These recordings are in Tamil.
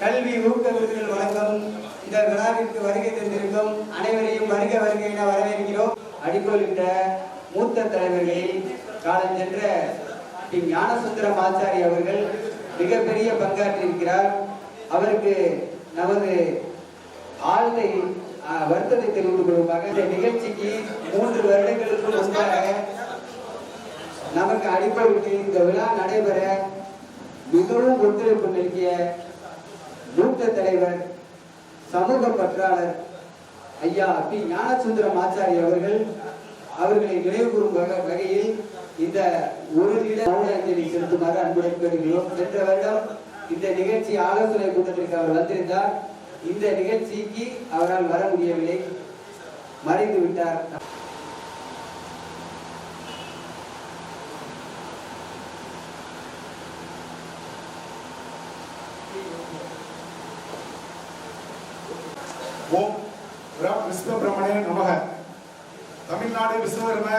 கல்வி ஊக்க விருதுகள் வழங்கும் இந்த விழாவிற்கு வருகை தந்திருக்கும் அனைவரையும் வருக வருகை என வரவேற்கிறோம். அடிக்கோலிட்ட மூத்த தலைவர்களில் காலஞ்சென்ற ஸ்ரீ ஞானசுந்தரம் ஆச்சாரி அவர்கள் மிகப்பெரிய பங்காற்றியிருக்கிறார். அவருக்கு நமது ஆழ்ந்த வருத்தத்தை தெரிவித்துக் கொள்வதாக இந்த நிகழ்ச்சிக்கு 3 வருடங்களுக்கு முன்பாக நமக்கு அடிக்கோலிட்டு இந்த விழா நடைபெற மிகவும் ஒத்துழைப்பு நல்கிய மூத்த தலைவர் சமூக பற்றாளர் ஐயா பி ஞானசுந்தரம் ஆச்சாரி அவர்களை நினைவு கூறும் வகையில் இந்த ஒரு நில மௌன அஞ்சலி செலுத்துமாறு அன்புடன் கேட்கிறோம். சென்ற வருடம் இந்த நிகழ்ச்சி ஆலோசனை கூட்டத்திற்கு அவர் வந்திருந்தார். இந்த நிகழ்ச்சிக்கு அவரால் வர முடியவில்லை, மறைந்து விட்டார். ஓம் விஸ்வபிரமணே நமக. தமிழ்நாடு விஸ்வகர்ம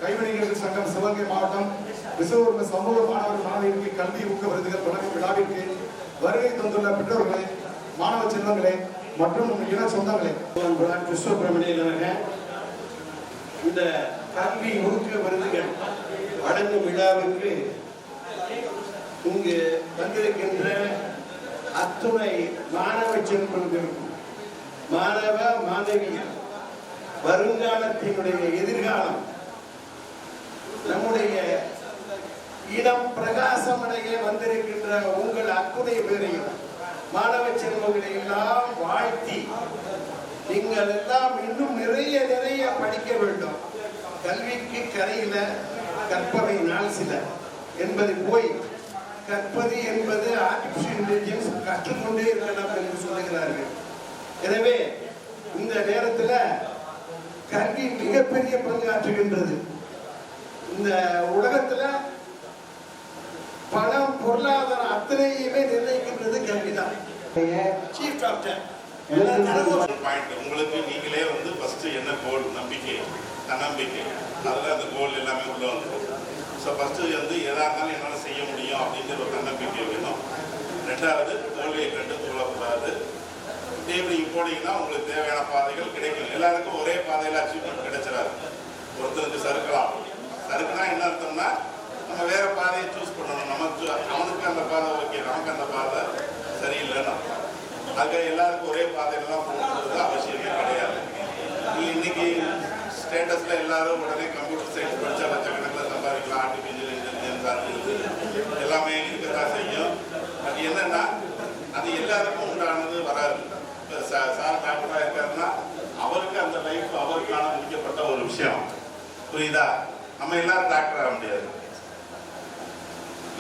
கைவினைஞர்கள் சங்கம் சிவகங்கை மாவட்டம் விஸ்வகர்ம சமூக மாணவர் மாணவியருக்கு கல்வி ஊக்க விருதுகள் வழங்கும் விழாவிற்கு வருகை தந்துள்ள பெற்றோர்களே, மாணவ செல்வங்களே மற்றும் இன சொந்தங்களே, விஸ்வபிரமணே நமக. இந்த கல்வி ஊக்க விருதுகள் வழங்கும் விழாவிற்கு இங்கு வந்திருக்கின்ற அத்துணை மாணவ செல்வங்களுக்கும் மாணவ மாணவிகள் வருங்காலத்தினுடைய எதிர்காலம் நம்முடைய இடம் பிரகாசமடைய வந்திருக்கின்ற உங்கள் அத்துணை பேரையும் மாணவ செல்வங்களை எல்லாம் வாழ்த்தி நீங்கள் எல்லாம் இன்னும் நிறைய படிக்க வேண்டும். கல்விக்கு கரையில கற்பவை நாள் சில என்பது போய் கற்பது என்பது ஆர்டிபிஷியல் இன்டெலிஜென்ஸ் கற்றுக்கொண்டே இருக்கலாம் என்று சொல்லுகிறார்கள். எனவே இந்த நேரத்தில் கல்வி மிகப்பெரிய பங்காற்றுகின்றது. இந்த உலகத்துல பணம் பொருளாதாரம் அத்தனையுமே நிர்ணயிக்கின்றது கல்விதான். சீஃப் டாக்டர் உங்களுக்கு நீங்களே ஃபர்ஸ்ட் என்ன கோல், நம்பிக்கை, தன்னம்பிக்கை, அதில் அந்த கோல் எல்லாமே உள்ள வந்துடும். ஸோ ஃபர்ஸ்ட் எதாக இருந்தாலும் என்னால் செய்ய முடியும் அப்படிங்கிற ஒரு தன்னம்பிக்கை வேணும். 2வது தோல்வியை கண்டு தோழக்கூடாது. இப்படி போனீங்கன்னா உங்களுக்கு தேவையான பாதைகள் கிடைக்கும். எல்லாருக்கும் ஒரே பாதையில் அச்சீவ்மெண்ட் கிடைச்சிடாது. ஒருத்தருக்கு சறுக்குனா என்ன அர்த்தம்னா நம்ம வேற பாதையை சூஸ் பண்ணணும். அவனுக்கு அந்த பாதை ஓகே, நமக்கு அந்த பாதை சரியில்லைன்னு அர்த்தம். அதுக்காக எல்லாருக்கும் ஒரே பாதையில தான் போகணுன்றது அவசியமே கிடையாது. இன்னைக்கு ஸ்டேட்டஸ்ல எல்லாரும் உடனே கம்ப்யூட்டர் சயின்ஸ் படிச்சா லட்சக்கணக்கில் சம்பாதிக்கலாம், ஆர்டிபிஷியல் இன்டெலிஜென்ஸ் எல்லாமே இருக்கதான் செய்யும். அது என்னன்னா அது எல்லாருக்கும் உண்டானது வராது. சார் டாக்டராக இருக்காருன்னா அவருக்கு அந்த லைஃப் அவருக்கான முடிக்கப்பட்ட ஒரு விஷயம், புரியுதா? நம்ம எல்லாரும் டாக்டர் ஆக முடியாது,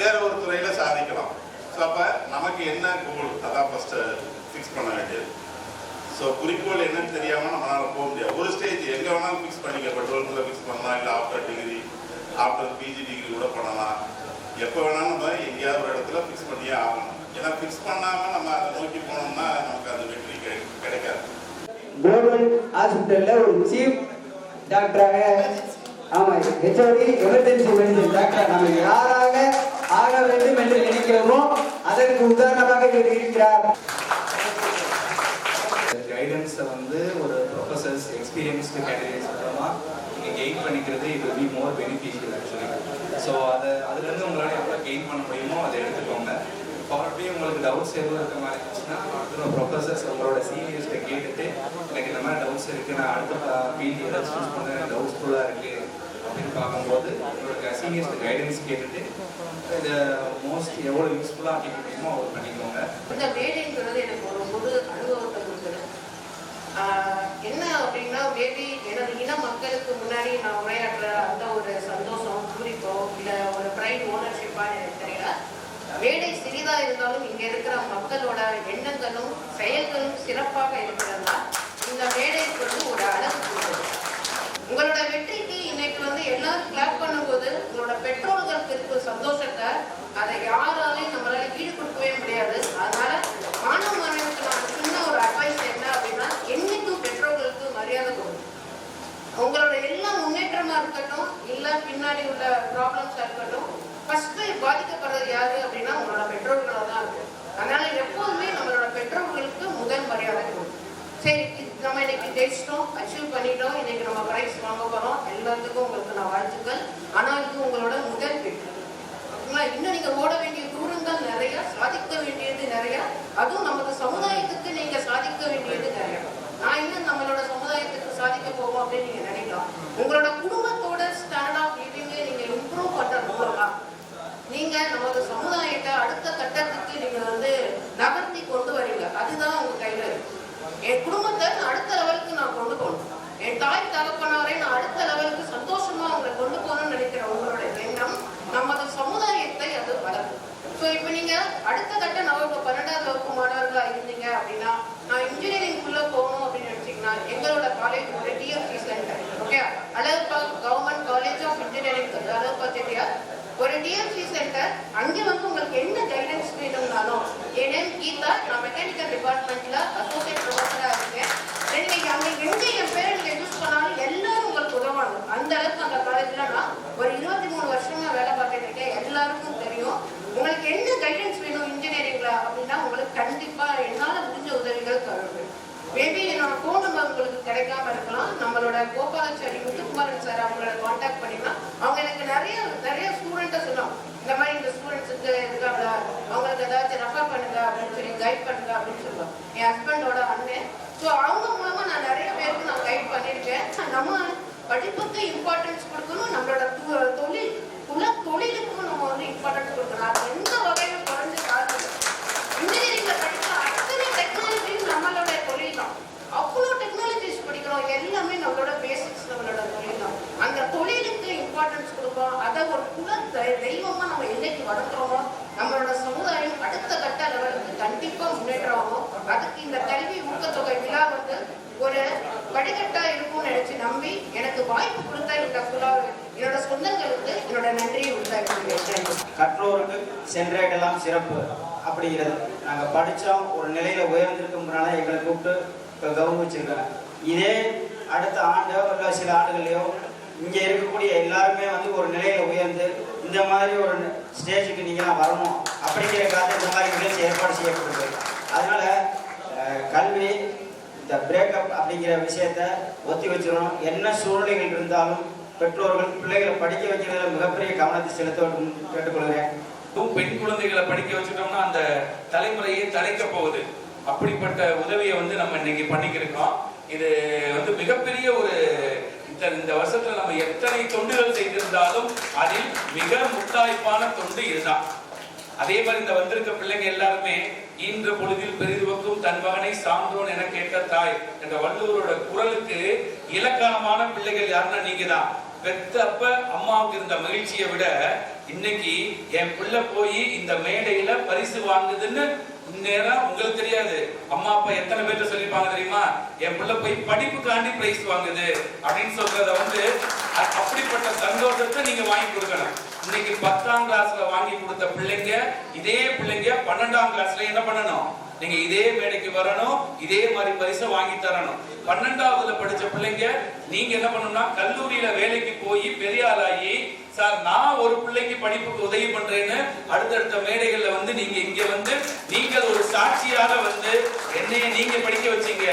வேற ஒரு துறையில சாதிக்கலாம். ஸோ அப்போ நமக்கு என்ன கோல் அதான் ஃபர்ஸ்ட் ஃபிக்ஸ் பண்ண வேண்டியது. ஸோ குறிக்கோள் என்னன்னு தெரியாமல் நம்மளால போக முடியாது. ஒரு ஸ்டேஜ் எங்கே வேணாலும் ஃபிக்ஸ் பண்ணிக்க, இப்போ 12th ஃபிக்ஸ் பண்ணலாம், இல்லை after degree after PG degree கூட பண்ணலாம். எப்போ வேணாலும் நம்ம எங்கேயாவது ஒரு இடத்துல ஃபிக்ஸ் பண்ணியே ஆகணும். ஏன்னா ஃபிக்ஸ் பண்ணாமல் நம்ம அதை நோக்கி போனோம்னா நமக்கு அந்த வெற்றி கிடைக்காது. கவர்மெண்ட் ஹாஸ்பிட்டல்ல ஒரு சீஃப் டாக்டராக, ஆமா ஹெச்ஓடி எமர்ஜென்சி மெடிசன் டாக்டர் நம்ம யாராக ஆக வேண்டும் என்று நினைக்கிறோமோ அதற்கு உதாரணமாக இருக்கிறார். கைடன்ஸை ஒரு ப்ரொஃபசர்ஸ் எக்ஸ்பீரியன்ஸ்டு கேண்டிடேட்ஸ் மூலமாக நீங்கள் கெயின் பண்ணிக்கிறது it will be more beneficial actually. So அதுலேருந்து உங்களால் எவ்வளோ கெயின் பண்ண முடியுமோ அதை எடுத்துக்கோங்க. ப்ராபப்ளி உங்களுக்கு டவுட்ஸ் எதுவும் இருக்க மாதிரி இருந்துச்சுன்னா அடுத்த ப்ரொஃபசர்ஸ் உங்களோட சீனியர்ஸ்ட்டை கேட்டுட்டு எனக்கு இந்த மாதிரி டவுட்ஸ் இருக்குது, நான் அடுத்த பிடி ஏதாவது சூஸ் பண்ண டவுட்ஸ் ஃபுல்லாக இருக்குது அப்படின்னு பார்க்கும்போது உங்களோட சீனியர்ஸ்ட்டு கைடன்ஸ் கேட்டுட்டு இதை மோஸ்ட் எவ்வளோ யூஸ்ஃபுல்லாக ஆக்கிக்க முடியுமோ அவ்வளோ பண்ணிக்கோங்க. இந்த வேலைங்கிறது எனக்கு ஒரு முழு அனுபவத்தை கொடுக்குது. என்ன அப்படின்னா மேபி எனது இன மக்களுக்கு முன்னாடி நான் உரையாற்ற அந்த ஒரு சந்தோஷம், குறிப்போ இல்லை ஒரு ப்ரைட் ஓனர்ஷிப்பாக எனக்கு தெரியல. வேலை சிறிதாக இருந்தாலும் இங்கே இருக்கிற மக்களோட எண்ணங்களும் செயல்களும் சிறப்பாக இருக்கிறதா இந்த வேலைக்கு ஒரு அழகு கொடுக்குது. உங்களோட வெற்றிக்கு இன்னைக்கு எல்லாரும் கிளாப் பண்ணும்போது உங்களோட பெற்றோர்களுக்கு இருக்கிற சந்தோஷத்தை அதை யாராலையும் நம்மளால ஈடு கொடுக்கவே முடியாது. அதனால மாணவ மாணவிக்கு நான் சின்ன ஒரு அட்வைஸ் என்ன அப்படின்னா, என்னைக்கும் பெற்றோர்களுக்கு மரியாதை கொடுக்கும். உங்களோட எல்லா முன்னேற்றமா இருக்கட்டும், இல்லை பின்னாடி உள்ள ப்ராப்ளம்ஸா இருக்கட்டும், ஃபர்ஸ்ட் பாதிக்க பாதிக்கப்படுறது யாரு அப்படின்னா உங்களோட பெற்றோர்களாக தான் இருக்கும். அதனால எப்போதுமே நம்மளோட பெற்றோர்களுக்கு முதல் மரியாதை கொடுக்கும். சரி, நம்ம இன்னைக்கு ஜெயிச்சிட்டோம், அச்சீவ் பண்ணிட்டோம், இன்னைக்கு நம்ம பிரைஸ் வாங்க போறோம், எல்லாத்துக்கும் உங்களுக்கு நான் வாழ்த்துக்கள். ஆனா இது உங்களோட முதல் வெற்றி. இன்னும் நீங்க ஓட வேண்டிய தூரங்கள் நிறைய, சாதிக்க வேண்டியது நிறைய, அதுவும் நமது சமுதாயத்துக்கு நீங்க சாதிக்க வேண்டியது நிறைய. நான் இன்னும் நம்மளோட சமுதாயத்துக்கு சாதிக்க போவோம் அப்படின்னு நீங்க நினைக்கலாம். உங்களோட குடும்பத்தோட ஸ்டாண்டர்ட் ஆஃப் லிவிங்க நீங்க இம்ப்ரூவ் பண்றது மூலமா நீங்க நமது சமுதாயத்தை அடுத்த கட்டத்துக்கு நீங்க நகர்த்தி கொண்டு வரீங்க. அதுதான் உங்க கையில இருக்கு. என் குடும்பத்தை அடுத்த லெவலுக்கு நான் கொண்டு போகணும், என் தாய் தகப்பனாரை நான் அடுத்த லெவலுக்கு சந்தோஷமா அவங்களை கொண்டு போகணும்னு நினைக்கிற உங்களோட எண்ணம் நமது சமுதாயத்தை அது வளர்க்கும். ஸோ இப்போ நீங்க அடுத்த கட்ட நம்ம 12ஆம் வகுப்பு மாணவர்களா இருந்தீங்க அப்படின்னா, நான் இன்ஜினியரிங்குள்ள போகணும் அப்படின்னு நினைச்சீங்கன்னா எங்களோட காலேஜ் ஒரு DFC center, okay, Alagappa government college of engineering, Alagappa Chettiar ஒரு டிஎஃப்சி சென்டர். அங்கே உங்களுக்கு என்ன கைடன்ஸ் வேணும்னாலும், என் நேம் கீதா, நான் மெக்கானிக்கல் டிபார்ட்மெண்ட்ல அசோசியேட் ப்ரொஃபஸரா இருக்கேன். நீங்க அங்கே எங்க என் பேரை நீங்க யூஸ் பண்ணாலும் எல்லாரும் உங்களுக்கு உதவாங்க. அந்த அளவுக்கு அந்த காலேஜ்ல நான் ஒரு 23 வருஷமா வேலை பார்த்துட்டு இருக்கேன். எல்லாருக்கும் தெரியும். உங்களுக்கு என்ன கைடன்ஸ் வேணும் இன்ஜினியரிங்ல அப்படின்னா உங்களுக்கு கண்டிப்பா என்னால முடிஞ்ச உதவிகள் தருவேன். மேபி என்னோட ஃபோன் நம்பர் உங்களுக்கு கிடைக்காம இருக்கலாம். நம்மளோட கோபாலாச்சாரி முத்துக்குமாரன் சார் அவங்களோட கான்டாக்ட் பண்ணினா அவங்க எனக்கு நிறைய ஸ்டூடெண்ட்டை சொல்லுவாங்க, இந்த மாதிரி இந்த ஸ்டூடெண்ட்ஸுக்கு இருக்காங்க, அவங்களுக்கு ஏதாச்சும் ரெஃபர் பண்ணுங்க அப்படின்னு சொல்லி, கைட் பண்ணுங்க அப்படின்னு சொல்லுவாங்க. என் ஹஸ்பண்டோட அண்ணன். ஸோ அவங்க மூலமா நான் நிறைய பேருக்கு நான் கைட் பண்ணியிருக்கேன். நம்ம படிப்புக்கு இம்பார்ட்டன்ஸ் கொடுக்கணும், நம்மளோட தொழிலுக்கும் நம்ம இம்பார்ட்டன்ஸ் கொடுக்கணும். அது எந்த வகையிலும் குறைஞ்ச காரணம். இன்ஜினியரிங்ல படிக்கிற அத்தனை டெக்னாலஜிஸ் நம்மளோட தொழில் தான். அவ்வளோ டெக்னாலஜிஸ் படிக்கிறோம், எல்லாமே நம்மளோட பேசிக்ஸ் நம்மளோட தொழில் தான். அந்த தொழிலுக்கு இம்பார்ட்டன்ஸ் கொடுப்போம். அதை ஒரு தெய்வமா நம்ம என்னைக்கு வளர்க்குறோமோ நம்மளோட சமுதாயம் அடுத்த கட்ட லெவலுக்கு கண்டிப்பா முன்னேற்றமாகும். அதுக்கு இந்த கல்வி ஊக்கத்தொகை விழா ஒரு வழிகட்டா இருக்கும்னு நினைச்சு நம்பி எனக்கு வாய்ப்பு கொடுத்த இந்த விழா என்னோட சொந்தங்களுக்கு என்னோட நன்றியை உண்டாக்குகிறேன். கற்றோருக்கு சென்றேடெல்லாம் சிறப்பு அப்படிங்கிறது. நாங்கள் படித்தோம், ஒரு நிலையில உயர்ந்திருக்கும்னால எங்களை கூப்பிட்டு கௌரவிச்சிருக்காங்க. இதே அடுத்த ஆண்டோ இல்லை சில ஆண்டுகளையோ இங்கே இருக்கக்கூடிய எல்லாருமே ஒரு நிலையில உயர்ந்து இந்த மாதிரி ஒரு ஸ்டேஜுக்கு நீங்களாம் வரணும் அப்படிங்கிறக்காக இந்த மாதிரி நிகழ்ச்சி ஏற்பாடு செய்யப்பட்டிருக்கு. அதனால கல்வி இந்த பிரேக்கப் அப்படிங்கிற விஷயத்த ஒத்தி வச்சிடணும். என்ன சூழ்நிலைகள் இருந்தாலும் பெற்றோர்கள் பிள்ளைகளை படிக்க வைக்கிறதுல மிகப்பெரிய கவனத்தை செலுத்த கேட்டுக்கொள்கிறேன். பெண் குழந்தைகளை படிக்க வச்சுட்டோம்னா அந்த தலைமுறையே தலைக்க போகுது. அப்படிப்பட்ட உதவியை நம்ம இன்னைக்கு பண்ணிக்கிருக்கோம். இது மிகப்பெரிய ஒரு இந்த வருஷத்துல நம்ம எத்தனை தொண்டுகள் செய்திருந்தாலும் அதில் மிக முத்தாய்ப்பான தொண்டு இதுதான். அதே மாதிரி இந்த வந்திருக்க பிள்ளைங்க எல்லாருமே ஈன்ற பொழுதில் பெரிதுவக்கும் தன் மகனை சான்றோன் என கேட்ட தாய் என்ற வள்ளுவரோட குரலுக்கு இலக்கணமான பிள்ளைகள் யாருன்னா நீங்க தான். பெத்தப்ப அம்மாவுக்கு இருந்த மகிழ்ச்சியை விட இன்னைக்கு என் பிள்ளை போய் இந்த மேடையில பரிசு வாங்குதுன்னு நேரம் உங்களுக்கு தெரியாது. அம்மா அப்பா எத்தனை பேர்ட்ட சொல்லிருப்பாங்க தெரியுமா, என் பிள்ளை போய் படிப்புக்காண்டி பிரைஸ் வாங்குது அப்படின்னு சொல்றத அப்படிப்பட்ட சந்தோஷத்தை நீங்க வாங்கி கொடுக்கணும். இன்னைக்கு 10ஆம் கிளாஸ்ல வாங்கி கொடுத்த பிள்ளைங்க இதே பிள்ளைங்க 12ஆம் கிளாஸ்ல என்ன பண்ணணும், நீங்க இதே மேடைக்கு வரணும், இதே மாதிரி பரிசை வாங்கி தரணும். 12ஆவதுல படிச்ச பிள்ளைங்க நீங்க என்ன பண்ணணும்னா கல்லூரியில வேலைக்கு போய் பெரிய ஆளாகி, சார் நான் ஒரு பிள்ளைக்கு படிப்புக்கு உதவி பண்றேன்னு அடுத்தடுத்த மேடைகள்ல நீங்க இங்க நீங்கள் ஒரு சாட்சியாக என்னைய நீங்க படிக்க வச்சீங்க,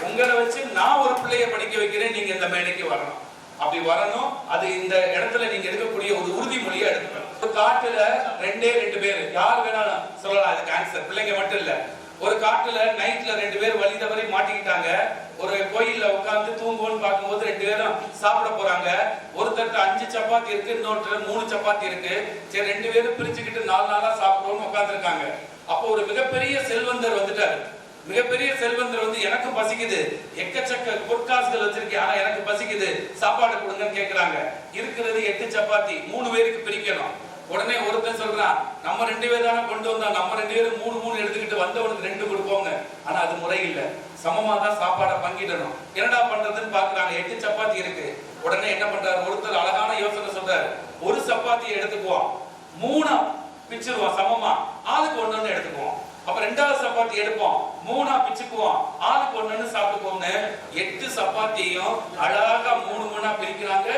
உங்களை வச்சு நான் ஒரு பிள்ளைய படிக்க வைக்கிறேன், நீங்க இந்த மேடைக்கு வரணும். அப்படி வரணும். அது இந்த இடத்துல நீங்க எடுக்கக்கூடிய ஒரு உறுதிமொழியா எடுக்கணும். ஒரு காட்டுல 2 பேர் யார் வேணாலும் சொல்லலாம், அதுக்கு ஆன்சர் பிள்ளைங்க மட்டும் இல்ல. ஒரு காட்டுல நைட்ல 2 பேர் வழி தவறி மாட்டிக்கிட்டாங்க. ஒரு கோயில்ல உட்கார்ந்து தூங்குவோன்னு பார்க்கும்போது 2 பேரும் சாப்பிட போறாங்க. ஒருத்தருக்கு 5 சப்பாத்தி இருக்கு, இன்னொருத்தர் 3 சப்பாத்தி இருக்கு. சரி 2 பேரும் பிரிச்சுக்கிட்டு 4 நாளா சாப்பிடுவோம்னு உட்கார்ந்துருக்காங்க. அப்போ ஒரு மிகப்பெரிய செல்வந்தர் வந்துட்டாரு. மிகப்பெரிய செல்வந்தர் எனக்கு பசிக்குது, எக்கச்சக்க பொற்காசுகள் வச்சிருக்கேன், ஆனா எனக்கு பசிக்குது, சாப்பாடு கொடுங்கன்னு கேக்குறாங்க. இருக்கிறது 8 சப்பாத்தி, 3 பேருக்கு பிரிக்கணும். உடனே ஒருத்தன் சொல்றான், நம்ம 2 பேர் தானே கொண்டு வந்தோம், நம்ம 2 பேரும் 3 எடுத்துக்கிட்டு வந்தவனுக்கு 2 கொடுப்போங்க. ஆனா அது முறை இல்ல, சமமா தான் சாப்பாடை பங்கிடணும். என்னடா பண்றதுன்னு பாக்குறாங்க. 8 சப்பாத்தி இருக்கு. உடனே என்ன பண்றாரு, ஒருத்தர் அழகான யோசனை சொல்றாரு, ஒரு சப்பாத்தியை எடுத்துக்குவோம், 3 பிச்சிருவோம், சமமா ஆளுக்கு 1 எடுத்துக்குவோம். அப்ப 2வது சப்பாத்தி எடுப்போம், 3 பிச்சுக்குவோம், ஆளுக்கு 1 சாப்பிட்டுக்கோங்க. 8 சப்பாத்தியும் அழகா 3 பிரிக்கிறாங்க,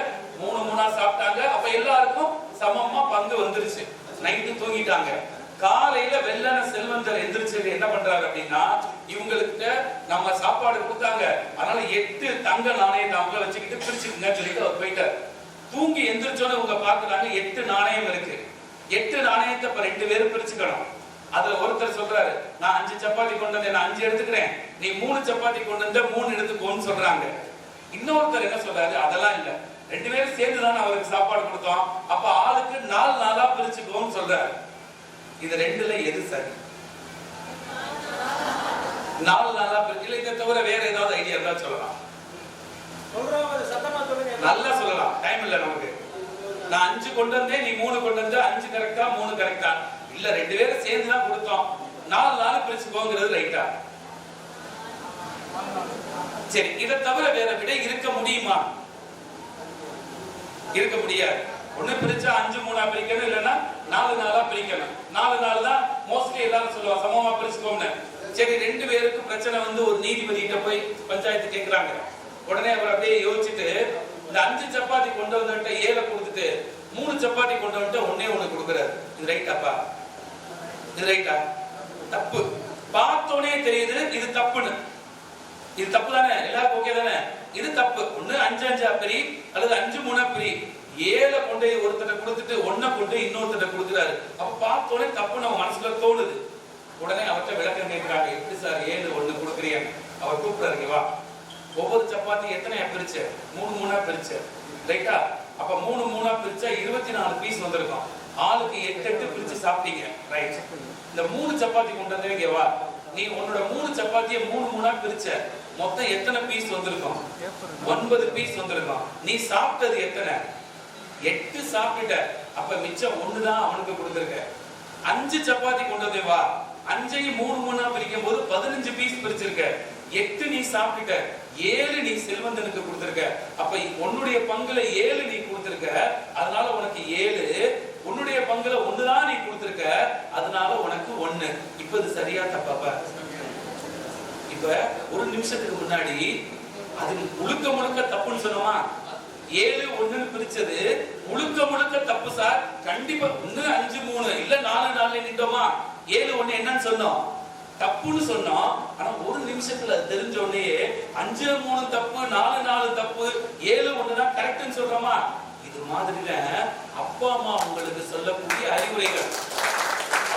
3 சாப்பிட்டாங்க. அப்ப எல்லாருக்கும் சமமா பங்கு வந்துருச்சு. நைட்டு தூங்கிட்டாங்க. காலையில வெள்ளன செல்வந்தர் எந்திரிச்சு என்ன பண்றாரு அப்படின்னா, இவங்களுக்கு நம்ம சாப்பாடு கொடுத்தாங்க, அதனால 8 தங்க நாணயத்தை அவங்கள வச்சுக்கிட்டு பிரிச்சுக்குங்க சொல்லிட்டு அவர் போயிட்டார். தூங்கி எந்திரிச்சோன்னு இவங்க பாக்குறாங்க 8 நாணயம் இருக்கு. 8 நாணயத்தை இப்ப 2 பேரும் பிரிச்சுக்கணும். அதுல ஒருத்தர் சொல்றாரு, நான் 5 சப்பாத்தி கொண்டு வந்தேன், நான் 5 எடுத்துக்கிறேன், நீ 3 சப்பாத்தி கொண்டு வந்த 3 எடுத்துக்கோன்னு சொல்றாங்க. இன்னொருத்தர் என்ன சொல்றாரு, அதெல்லாம் இல்ல, 2 பேரும் சேர்ந்துதான் அவருக்கு சாப்பாடு கொடுத்தோம், அப்ப ஆளுக்கு 4 நாளா பிரிச்சுக்கோன்னு சொல்றாரு. இது 2ல எது சரி? 4 நாளா பிரிக்கல. இதை தவிர வேற ஏதாவது ஐடியா இருந்தா சொல்லலாம், நல்லா சொல்லலாம், டைம் இல்ல நமக்கு. நான் 5 கொண்டு வந்தேன், நீ 3 கொண்டு வந்த, 5 கரெக்டா 3 கரெக்டா? இல்ல, 2 பேரும் சேர்ந்து தான் கொடுத்தோம், 4 நாள் பிரிச்சுக்கோங்கிறது ரைட்டா? சரி, இதை தவிர வேற விடை இருக்க முடியுமா? இருக்க முடியாது. ஒண்ணு பிரிச்சா 5 3 பிரிக்கணும், இல்லைன்னா 4 நாளா பிரிக்கணும். 4 நாள் தான் மோஸ்ட்லி எல்லாரும் சொல்லுவாங்க, சமமா பிரிச்சுக்கோங்க. சரி, 2 பேருக்கு பிரச்சனை வந்து ஒரு நீதிபதி கிட்ட போய் பஞ்சாயத்து கேட்கிறாங்க. உடனே அவர் அப்படியே யோசிச்சுட்டு, இந்த 5 சப்பாத்தி கொண்டு வந்துட்டு 7 கொடுத்துட்டு 3 சப்பாத்தி கொண்டு வந்துட்டு 1 கொடுக்குறாரு. இது ரைட்டாப்பா? இது ரைட்டா? தப்பு. பார்த்தோனே தெரியுது இது தப்புன்னு. இது தப்பு தானே? எல்லாருக்கும் ஓகே தானே? இது தப்பு. ஒண்ணு 5 5 பிரி, அல்லது 5 3 பிரி. 7 கொண்டு ஒருத்தட்ட கொடுத்துட்டு 1 கொண்டு இன்னொருத்தட்ட கொடுக்குறாரு. அப்ப பார்த்தோனே தப்பு நம்ம மனசுல தோணுது. உடனே அவர்கிட்ட விளக்கம் கேட்கிறாங்க, எப்படி சார் 7 1 கொடுக்குறீங்க? அவர் கூப்பிடுறாருங்க, வா, ஒவ்வொரு சப்பாத்தி எத்தனையா பிரிச்ச? 3 3 பிரிச்ச, ரைட்டா? அப்ப 3 3 பிரிச்சா 24 பீஸ் வந்திருக்கும். ஆளுக்கு 8 8 பிரிச்சு சாப்பிட்டீங்க, ரைட்? இந்த 3 சப்பாத்தி கொண்டு வந்தவங்க, வா, நீ உன்னோட 3 சப்பாத்தியை 3 3 பிரிச்ச, மொத்தம் எத்தனை பீஸ் வந்திருக்கும்? 9 பீஸ் வந்திருக்கும். நீ சாப்பிட்டது எத்தனை? 8 சாப்பிட்ட. அப்ப மிச்சம் 1 தான் அவனுக்கு கொடுத்திருக்க. 5 சப்பாத்தி கொண்டு வந்தே, வா, 5ஐயும் 3 3 பிரிக்கும் போது 15 பீஸ் பிரிச்சிருக்க. 8 நீ சாப்பிட்ட, 7 நீ செல்வந்தனுக்கு கொடுத்திருக்க. அப்ப உன்னுடைய பங்குல 7 நீ கொடுத்திருக்க, அதனால உனக்கு 7. உன்னுடைய பங்குல 1 தான் நீ கொடுத்திருக்க, அதனால உனக்கு 1. இப்ப இது சரியா தப்பாப்பா? இப்ப ஒரு நிமிஷத்துக்கு முன்னாடி அது முழுக்க முழுக்க தப்புன்னு சொன்னோமா? 7 1 பிரிச்சது முழுக்க முழுக்க தப்பு சார். கண்டிப்பா 1 5 3 இல்ல 4 4 நின்றோமா? 7 1 என்னன்னு சொன்னோம்? தப்புன்னு சொன்னோம். ஆனா ஒரு நிமிஷத்துல தெரிஞ்ச உடனே 5 3 தப்பு, 4 4 தப்பு, 7 1 தான் கரெக்ட்னு சொல்றோமா? இது மாதிரில அப்பா அம்மா உங்களுக்கு சொல்லக்கூடிய அறிவுரைகள்,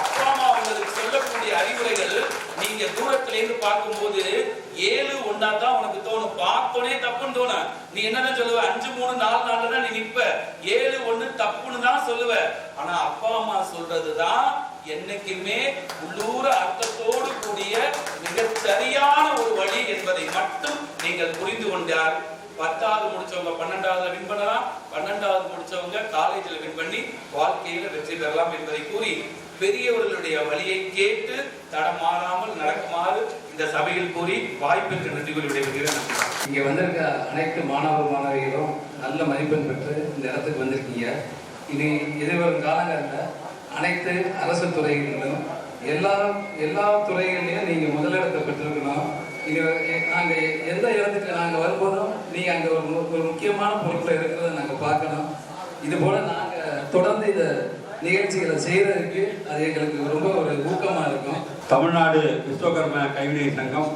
அப்பா அம்மா உங்களுக்கு சொல்லக்கூடிய அறிவுரைகள் நீங்க தூரத்துல இருந்து பார்க்கும்போது 7 1 தான் உனக்கு தோணும். பார்த்தோனே தப்புன்னு தோணும். நீ என்னதான் சொல்லுவ? 5 3 4 4 தான் நீ நிப்ப. 7 1 தப்புன்னு தான் சொல்லுவ. ஆனா அப்பா அம்மா சொல்றதுதான் என்னைக்குமே உள்ளூர அர்த்தத்தோடு கூடிய மிகச் சரியான ஒரு வழி என்பதை மட்டும் நீங்கள் புரிந்து கொண்டார். 10வது முடிச்சவங்க 12வது வின் பண்ணலாம், 12வது முடிச்சவங்க காலேஜில் வின் பண்ணி வாழ்க்கையில வெற்றி பெறலாம் என்பதை கூறி, பெரியவர்களுடைய வழியை கேட்டு தடமாறாமல் நடக்குமாறு இந்த சபையில் கூறி வாய்ப்பிற்கு நன்றி கூறி விடைபெறுகிறேன். இங்க வந்திருக்க அனைத்து மாணவ மாணவிகளும் நல்ல மதிப்பெண் பெற்று இந்த இடத்துக்கு வந்திருக்கீங்க. இது எதிர்வரும் காலங்களில் அனைத்து அரசு துறைகளிலும் எல்லா துறைகளிலையும் நீங்க முதலிடத்தை பெற்றிருக்கணும். இது நாங்க எந்த இடத்துக்கு நாங்க வரும்போதும் நீங்க அங்க ஒரு முக்கியமான பொருட்கள் இருக்கிறத நாங்க பார்க்கணும். இது போல நாங்க தொடர்ந்து இந்த நிகழ்ச்சிகளை செய்யறதுக்கு அது எங்களுக்கு ரொம்ப ஒரு ஊக்கமா இருக்கும். தமிழ்நாடு விஸ்வகர்ம கைவினை சங்கம்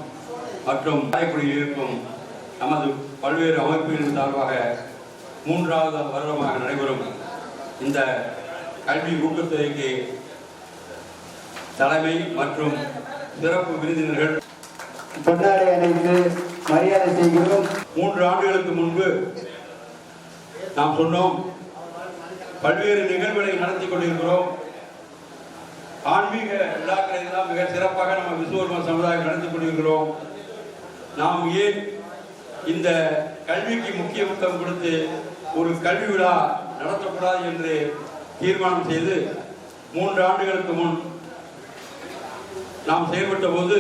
மற்றும் காரைக்குடியில் இருக்கும் நமது பல்வேறு அமைப்புகளின் சார்பாக 3வது வருடமாக நடைபெறும் இந்த கல்வி ஊக்கத்தொகைக்கு தலைமை மற்றும் சிறப்பு விருந்தினர்கள் பொன்னாடை அணிந்து மரியாதை செய்கிறோம். 3 ஆண்டுகளுக்கு முன்பு நாம் சொன்னோம், பல்வேறு நிகழ்வுகளை நடத்தி கொண்டிருக்கிறோம். ஆன்மீக விழாக்களை எல்லாம் மிக சிறப்பாக நம்ம விஸ்வகர்ம சமுதாயம் நடத்தி கொண்டிருக்கிறோம். நாம் ஏன் இந்த கல்விக்கு முக்கியத்துவம் கொடுத்து ஒரு கல்வி விழா நடத்தக்கூடாது என்று தீர்மானம் செய்து 3 ஆண்டுகளுக்கு முன் நாம் செயல்பட்ட போது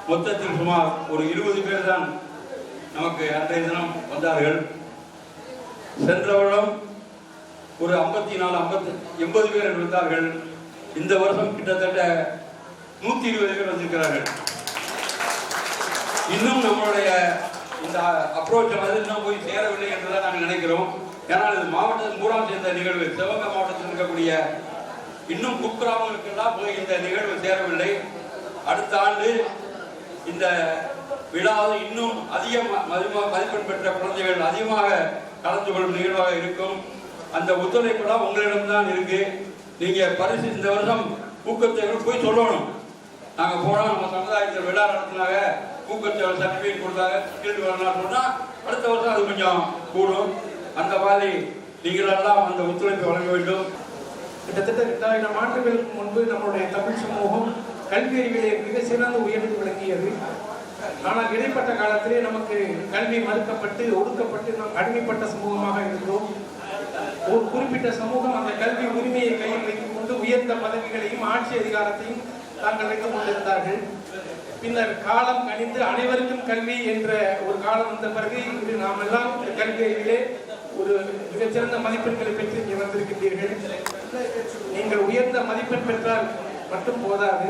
மொத்தத்தில் சுமார் ஒரு 20 பேர் தான் நமக்கு அன்றைய தினம் வந்தார்கள். சென்ற வருடம் ஒரு 54 80 பேர் வந்தார்கள். இந்த வருஷம் கிட்டத்தட்ட 120 பேர் வந்திருக்கிறார்கள். இன்னும் நம்மளுடைய இந்த அப்ரோச் வந்து இன்னும் போய் சேரவில்லை என்றுதான் நாங்கள் நினைக்கிறோம். ஏன்னால் இது மாவட்டத்தின் 3ஆம் சேர்ந்த நிகழ்வு. சிவகங்கை மாவட்டத்தில் இருக்கக்கூடிய இன்னும் குக்கிராமங்களுக்கெல்லாம் போய் இந்த நிகழ்வு சேரவில்லை. அடுத்த ஆண்டு இந்த விழாவில் இன்னும் அதிக மதிப்பெண் பெற்ற குழந்தைகள் அதிகமாக கலந்து கொள்ளும் நிகழ்வாக இருக்கும். அந்த ஒத்துழைப்பெல்லாம் உங்களிடம்தான் இருக்கு. நீங்க பரிசு இந்த வருஷம் ஊக்கத்தொகை போய் சொல்லணும். நாங்க போனா நம்ம சமுதாயத்தில் விழா நடத்தினாங்க, ஊக்கத்தொகை சர்டிபிகேட் கொடுத்தாங்க, கேள்வி வரலாம் சொன்னா அடுத்த வருஷம் அது கொஞ்சம் கூடும். அந்த மாதிரி நீங்களெல்லாம் அந்த ஒத்துழைப்பை வழங்க வேண்டும். கிட்டத்தட்ட 2000 ஆண்டுகளுக்கு முன்பு நம்முடைய தமிழ் சமூகம் கல்வி அறிவிலே மிக சிறந்து உயர்ந்து விளங்கியது. ஆனால் இடைப்பட்ட காலத்திலே நமக்கு கல்வி மறுக்கப்பட்டு ஒடுக்கப்பட்டு நாம் அடிமைப்பட்ட சமூகமாக இருந்தோம். ஒரு குறிப்பிட்ட சமூகம் அந்த கல்வி உரிமையை கையில் வைத்துக் கொண்டு உயர்ந்த பதவிகளையும் ஆட்சி அதிகாரத்தையும் தாங்கள் வைத்துக் கொண்டிருந்தார்கள். பின்னர் காலம் கணிந்து அனைவருக்கும் கல்வி என்ற ஒரு காலம் வந்த பிறகு இன்று நாம் எல்லாம் கல்வி அறிவிலே ஒரு மிகச்சிறந்த மதிப்பெண்களை பெற்று இங்கே வந்திருக்கின்றீர்கள். நீங்கள் உயர்ந்த மதிப்பெண் பெற்றால் மட்டும் போதாது,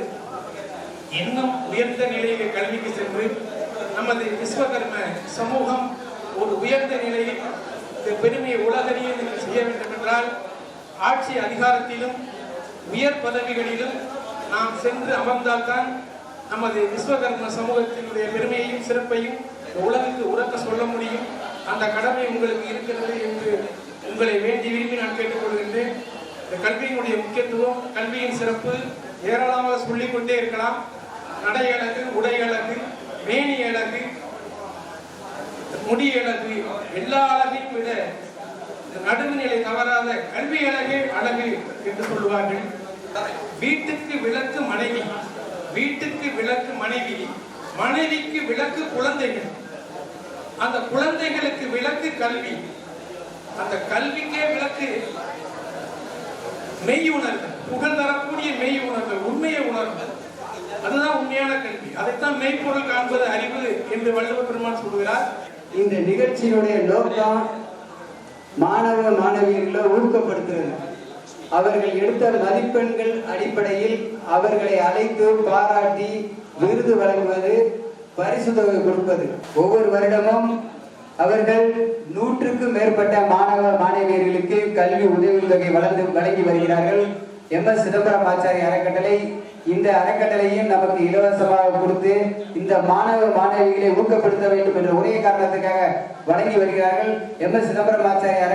இன்னும் உயர்ந்த நிலையிலே கல்விக்கு சென்று நமது விஸ்வகர்ம சமூகம் ஒரு உயர்ந்த நிலையில் இந்த பெருமையை உலகறிய நீங்கள் செய்ய வேண்டும் என்றால் ஆட்சி அதிகாரத்திலும் உயர் பதவிகளிலும் நாம் சென்று அமர்ந்தால்தான் நமது விஸ்வகர்ம சமூகத்தினுடைய பெருமையையும் சிறப்பையும் உலகுக்கு உரக்க சொல்ல முடியும். அந்த கடமை உங்களுக்கு இருக்கிறது என்று உங்களை வேண்டி விரும்பி நான் கேட்டுக்கொள்கின்றேன். இந்த கல்வியினுடைய முக்கியத்துவம், கல்வியின் சிறப்பு ஏராளமாக சொல்லிக்கொண்டே இருக்கலாம். நடை அழகு, உடை அழகு, மேனி அழகு, முடி அழகு, எல்லா அழகையும் விட நடுவுநிலை தவறாத கல்வி அழகே அழகு என்று சொல்லுவார்கள். வீட்டுக்கு விளக்கு மனைவி, வீட்டுக்கு விளக்கு மனைவி, மனைவிக்கு விளக்கு குழந்தைகள், அந்த குழந்தைகளுக்கு விளக்கு கல்வி, அந்த கல்விக்கே விளக்கு மெய் உணர்வு, புகழ் தரக்கூடிய மெய் உணர்வு, உண்மையை உணர்வு, அதுதான் உண்மையான கல்வி. அதைத்தான் மெய்ப்பொருள் காண்பது அறிவு என்று வள்ளுவர் பெருமான் சொல்கிறார். இந்த நிகழ்ச்சியினுடைய நோக்கம் மாணவ மாணவியர்களை ஊக்கப்படுத்துறது. அவர்கள் எடுத்த மதிப்பெண்கள் அடிப்படையில் அவர்களை அழைத்து பாராட்டி விருது வழங்குவது, பரிசு தொகை கொடுப்பது. ஒவ்வொரு வருடமும் அவர்கள் 100க்கும் மேற்பட்ட மாணவ மாணவியர்களுக்கு கல்வி உதவித்தொகை வழங்கி வருகிறார்கள். MS சிதம்பரம் ஆச்சாரிய அறக்கட்டளை இந்த அறக்கட்டளையும் நமக்கு இலவசமாக கொடுத்து இந்த மாணவ மாணவிகளை ஊக்கப்படுத்த வேண்டும் என்ற ஒரே காரணத்துக்காக வழங்கி வருகிறார்கள். MS சிதம்பரம் ஆச்சாரிய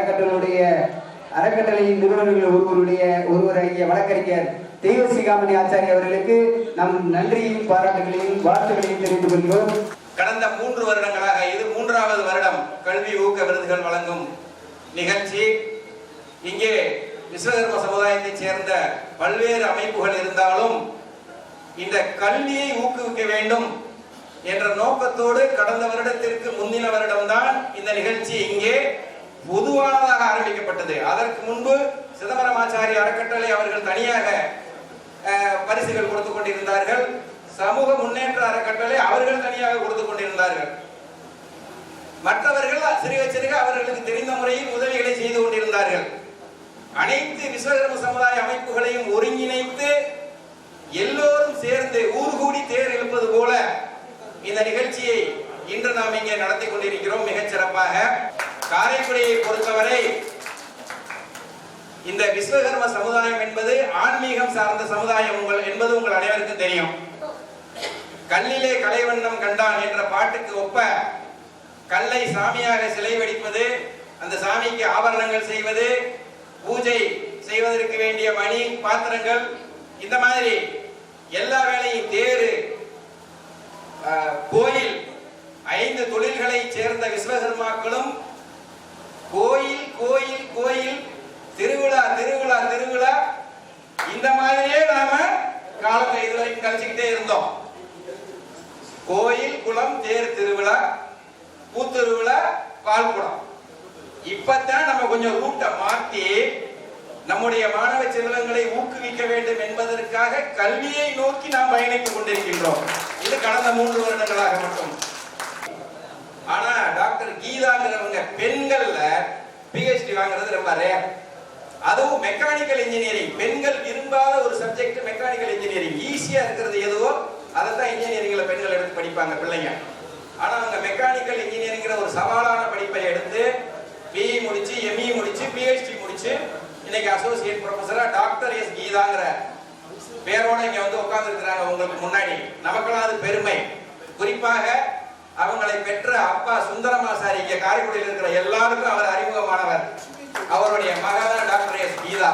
அறக்கட்டளையின் நிறுவனர்கள் ஒருவருடைய வழக்கறிஞர் தெய்வசிகாமணி ஆச்சாரி அவர்களுக்கு நம் நன்றியும் பாராட்டுகளையும் வாழ்த்துக்களையும் தெரிவித்துக் கொள்கிறோம். கடந்த 3 வருடங்களாக இது 3வது வருடம் கல்வி ஊக்க விருதுகள் வழங்கும் நிகழ்ச்சி. இங்கே விஸ்வகர்ம சமுதாயத்தைச் சேர்ந்த பல்வேறு அமைப்புகள் இருந்தாலும் இந்த கல்வியை ஊக்குவிக்க வேண்டும் என்ற நோக்கத்தோடு கடந்த வருடத்திற்கு முந்தின வருடம்தான் இந்த நிகழ்ச்சி இங்கே பொதுவானதாக ஆரம்பிக்கப்பட்டது. அதற்கு முன்பு சிதம்பரமாச்சாரிய அறக்கட்டளை அவர்கள் தனியாக பரிசுகள் கொடுத்துக் கொண்டிருந்தார்கள். சமூக முன்னேற்ற அறக்கட்டளை அவர்கள் தனியாக கொடுத்துக் கொண்டிருந்தார்கள். மற்றவர்கள் சிறுக சிறுக அவர்களுக்கு தெரிந்த முறையில் உதவிகளை செய்து கொண்டிருந்தார்கள். அனைத்து விஸ்வகர்ம சமுதாய அமைப்புகளையும் ஒருங்கிணைத்து எல்லோரும் சேர்ந்து ஊர்கூடி தேர் எழுப்பது போல இந்த நிகழ்ச்சியை இன்று நாம் இங்கே நடத்தி கொண்டிருக்கிறோம். மிகச் சிறப்பாக காரைக்குடியை பொறுத்தவரை இந்த விஸ்வகர்ம சமுதாயம் என்பது ஆன்மீகம் சார்ந்த சமுதாயம் என்பது உங்கள் அனைவருக்கும் தெரியும். கல்லிலே கலைவண்ணம் கண்டான் என்ற பாட்டுக்கு ஒப்ப கல்லை சாமியாக சிலை வடிப்பது, அந்த சாமிக்கு ஆபரணங்கள் செய்வது, பூஜை செய்வதற்கு வேண்டிய மணி பாத்திரங்கள், இந்த மாதிரி எல்லா வேலையும் தேரு, கோயில், 5 தொழில்களை சேர்ந்த விஸ்வகர்மாக்களும் கோயில் கோயில் கோயில், திருவிழா திருவிழா திருவிழா, இந்த மாதிரியே நாம காலத்தை இதுவரைக்கும் கழிச்சுக்கிட்டே இருந்தோம். கோயில், குளம், தேர் திருவிழா, பூத்திருவிழா, பால்குடம். இப்பதான் நம்ம கொஞ்சம் ரூட்டை மாற்றி நம்முடைய மாணவ செல்வங்களை ஊக்குவிக்க வேண்டும் என்பதற்காக கல்வியை நோக்கி நாம் பயணித்துக் கொண்டிருக்கின்றோம். இது கடந்த 3 வருடங்களாக மட்டும். ஆனா டாக்டர் கீதாங்கிறவங்க பெண்கள்ல PhD வாங்குறது ரொம்ப ரேர். அதுவும் மெக்கானிக்கல் இன்ஜினியரிங், பெண்கள் விரும்பாத ஒரு சப்ஜெக்ட் மெக்கானிக்கல் இன்ஜினியரிங். ஈஸியா இருக்கிறது எதுவோ அதைத்தான் இன்ஜினியரிங்ல பெண்கள் எடுத்து படிப்பாங்க பிள்ளைங்க. ஆனா அவங்க மெக்கானிக்கல் இன்ஜினியரிங்கிற ஒரு சவாலான படிப்பை எடுத்து BE முடிச்சு, ME முடிச்சு, PhD முடிச்சு இன்னைக்கு அசோசியேட் ப்ரொஃபஸரா டாக்டர் எஸ் கீதாங்கிற பேரோட இங்க வந்து உட்கார்ந்து இருக்கிறாங்க உங்களுக்கு முன்னாடி. நமக்கெல்லாம் அது பெருமை. குறிப்பாக அவங்களை பெற்ற அப்பா சுந்தரமாசாரி இங்க காரைக்குடியில் இருக்கிற எல்லாருக்கும் அவர் அறிமுகமானவர். அவருடைய மகன் டாக்டர் எஸ் கீதா.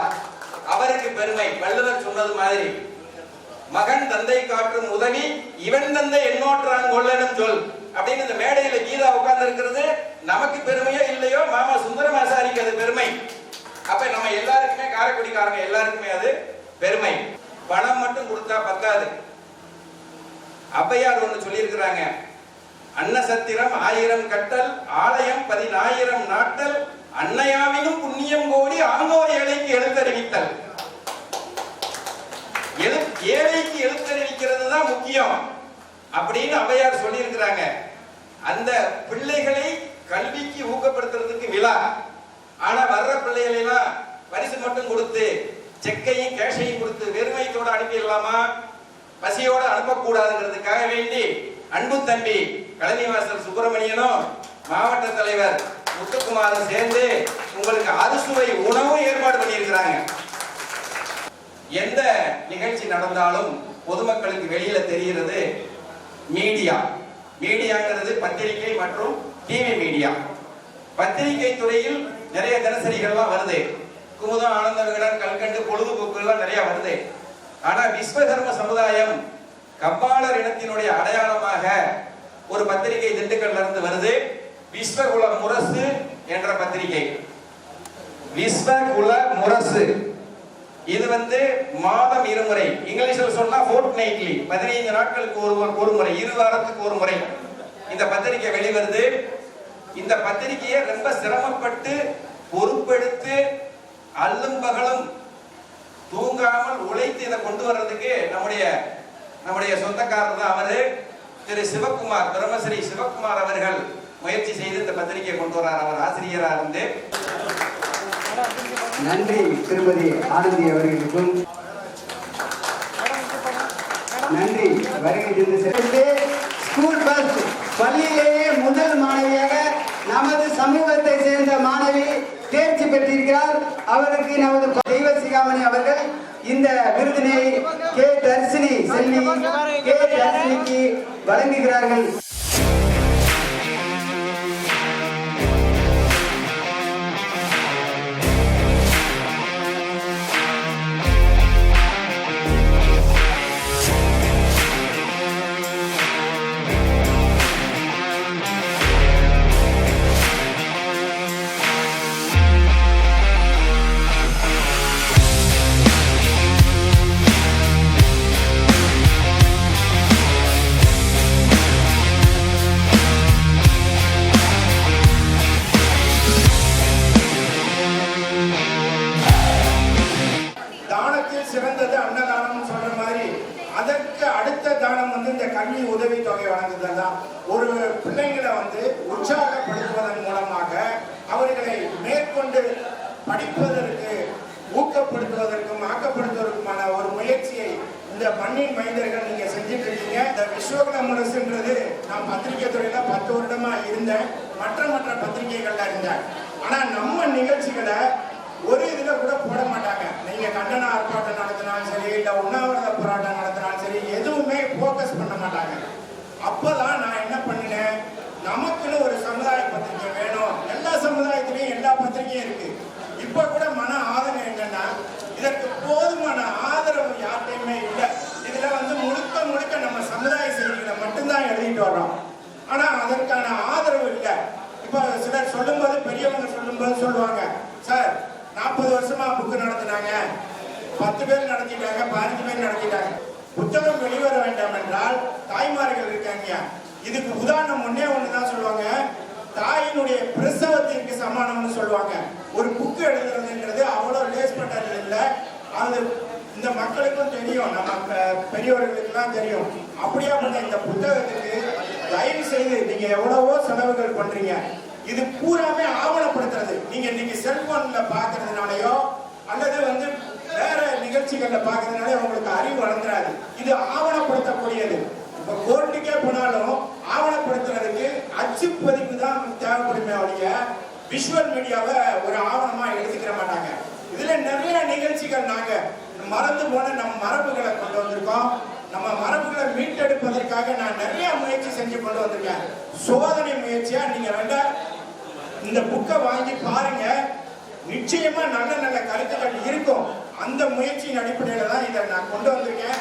அவருக்கு பெருமை. வள்ளுவர் சொன்னது மாதிரி மகன் தந்தை காட்டும் உதவி இவன் தந்தை எண்ணோற்றான் கொள்ளனும் சொல் அப்படின்னு இந்த மேடையில கீதா உட்கார்ந்து இருக்கிறது நமக்கு பெருமையோ இல்லையோ மாமா சுந்தரமாசாரிக்கு அது பெருமை. அப்ப நம்ம எல்லாருக்குமே காரைக்குடிக்காரங்க எல்லாருக்குமே அது பெருமை. பணம் மட்டும் கொடுத்தா பத்தாது. ஔவையார் ஒண்ணு சொல்லி இருக்கிறாங்க, அன்னசத்திரம் 1000 கட்டல் ஆலயம் 10,000 நாட்டல் அன்னையாவினும் புண்ணியம் கோடி ஆங்கோர் ஏழைக்கு எழுத்தறிவித்தல். ஏழைக்கு எழுத்தறிவிக்கிறது தான் முக்கியம் அப்படின்னு ஔவையார் சொல்லி இருக்கிறாங்க. அந்த பிள்ளைகளை கல்விக்கு ஊக்கப்படுத்துறதுக்கு விழா. ஆனா வர்ற பிள்ளைகளை எல்லாம் பரிசு மட்டும் கொடுத்து செக்கையும் கேஷையும் கொடுத்து வெறுமைத்தோட அனுப்பிடலாமா? பசியோட அனுப்பக்கூடாதுங்கிறதுக்காக வேண்டி அன்பு தம்பி கழனிவாசல் சுப்பிரமணியனும் மாவட்ட தலைவர் முத்துக்குமாரும் சேர்ந்து உங்களுக்கு அறுசுவை உணவு ஏற்பாடு பண்ணியிருக்கிறாங்க. எந்த நிகழ்ச்சி நடந்தாலும் பொதுமக்களுக்கு வெளியில தெரிகிறது மீடியா. மீடியாங்கிறது பத்திரிகை மற்றும் டிவி மீடியா. பத்திரிகை துறையில் நிறைய தினசரிகள்லாம் வருது. குமுதம், ஆனந்த விகடன், கல்கண்டு, பொழுதுபோக்கு எல்லாம் நிறைய வருது. ஆனா விஸ்வகர்ம சமுதாயம் கப்பாளர் இனத்தினுடைய அடையாளமாக ஒரு பத்திரிகை திண்டுக்கல்ல இருந்து வருது. விஸ்வகுல முரசு என்ற பத்திரிகை. விஸ்வகுல முரசு இது வந்து மாதம் 2 முறை, இங்கிலீஷில் சொன்னா ஃபோர்ட்நைட்லி, 15 நாட்களுக்கு ஒரு முறை, 2 வாரத்துக்கு ஒரு முறை இந்த பத்திரிகை வெளிவருது. இந்த பத்திரிகையை ரொம்ப சிரமப்பட்டு பொறுப்பெடுத்து அல்லும் பகலும் தூங்காமல் உழைத்து இதை கொண்டு வர்றதுக்கு நம்முடைய சொந்தக்காரர் தான் அவரு திரு சிவகுமார், பிரம்மஸ்ரீ சிவகுமார் அவர்கள் முயற்சி செய்து இந்த பத்திரிகையை கொண்டு வர்றார். அவர் ஆசிரியராக இருந்து. நன்றி திருமதி ஆனந்தி அவர்களுக்கும் நன்றி. வருகை ஸ்கூல் பஸ் பள்ளியிலேயே முதல் மாணவியாக நமது சமூகத்தை சேர்ந்த மாணவி தேர்ச்சி பெற்றிருக்கிறார். அவருக்கு நமது தெய்வ சிகாமணி அவர்கள் இந்த விருதினை கே தர்சினி செல்வி கே தர்சினிக்கு வழங்குகிறார்கள். சிறந்தது அன்னதானம் சொல்ற மாதிரி அதற்கு அடுத்த தானம் வந்து இந்த கல்வி உதவி தொகை வழங்குதல் தான். ஒரு பிள்ளைங்களை வந்து உற்சாகப்படுத்துவதன் மூலமாக அவர்களை மேற்கொண்டு படிப்பதற்கு ஊக்கப்படுத்துவதற்கும் ஆக்கப்படுத்துவதற்குமான ஒரு முயற்சியை இந்த மண்ணின் மைந்தர்கள் நீங்க செஞ்சுட்டு இருக்கீங்க. இந்த விஸ்வகுல முரசுன்றது நான் பத்திரிகை துறையில 10 வருடமா இருந்தேன், மற்ற பத்திரிகைகள்ல இருந்தேன். ஆனா நம்ம நிகழ்ச்சிகளை ஒரு இதுல கூட போட மாட்டாங்க. நீங்க கண்டன ஆர்ப்பாட்டம் நடத்தினாலும் சரி, இல்ல உண்ணாவிரத போராட்டம் நடத்தினாலும் சரி, எதுவுமே போக்கஸ் பண்ண மாட்டாங்க. அப்பதான் நான் என்ன பண்ணினேன், நமக்குன்னு ஒரு சமுதாய பத்திரிகை வேணும். எல்லா சமுதாயத்திலையும் எல்லா பத்திரிகையும் இருக்கு. இப்ப கூட மன ஆதங்கம் என்னன்னா, இதற்கு போதுமான ஆதரவு யார்கிட்டையுமே இல்லை. இதுல வந்து முழுக்க நம்ம சமுதாய செய்திகளை மட்டும்தான் எழுதிட்டு வர்றோம். ஆனா அதற்கான ஆதரவு இல்லை. இப்ப சிலர் சொல்லும்போது, பெரியவங்க சொல்லும்போது சொல்லுவாங்க, சார் 40 வருஷமா புக்கு நடத்தினாங்க, 10 பேர் நடத்திட்டாங்க, 15 பேர் நடத்திட்டாங்க. புத்தகம் வெளிவர வேண்டாம் என்றால் தாய்மார்கள் இருக்காங்க. இதுக்கு உதாரணம் ஒண்ணுதான் சொல்லுவாங்க, தாயினுடைய பிரசவத்திற்கு சமானம்னு சொல்லுவாங்க. ஒரு புக்கு எழுதுறதுன்றது அவ்வளவு லேஸ் பண்றது இல்லை. அது இந்த மக்களுக்கும் தெரியும், நம்ம பெரியவர்களுக்கெல்லாம் தெரியும். அப்படியா பண்ண இந்த புத்தகத்துக்கு தயவு செய்து நீங்க எவ்வளவோ செலவுகள் பண்றீங்க. இது பூராமே ஆவணப்படுத்துறது. நீங்க இன்னைக்கு செல்போன்ல பாக்குறதுனாலயோ அல்லது வந்து வேற நிகழ்ச்சிகள்ல பாக்குறதுனால உங்களுக்கு அறிவு வளர்ந்துராது. இது ஆவணப்படுத்தக்கூடியது. இப்ப கோர்ட்டுக்கே போனாலும் ஆவணப்படுத்துறதுக்கு அச்சு பதிப்பு தான் தேவைப்படுமே ஒழிய விஷுவல் மீடியாவை ஒரு ஆவணமா எடுத்துக்கிற மாட்டாங்க. இதுல நிறைய நிகழ்ச்சிகள் நாங்க மறந்து போன நம்ம மரபுகளை கொண்டு வந்திருக்கோம். நம்ம மரபுகளை மீட்டெடுப்பதற்காக நான் நிறைய முயற்சி செஞ்சு கொண்டு வந்திருக்கேன். சோதனை முயற்சியா நீங்க இந்த புக்கை வாங்கி பாருங்க. நிச்சயமா நல்ல நல்ல கருத்துக்கள் இருக்கும். அந்த முயற்சியின் அடிப்படையில தான் இதை நான் கொண்டு வந்திருக்கேன்.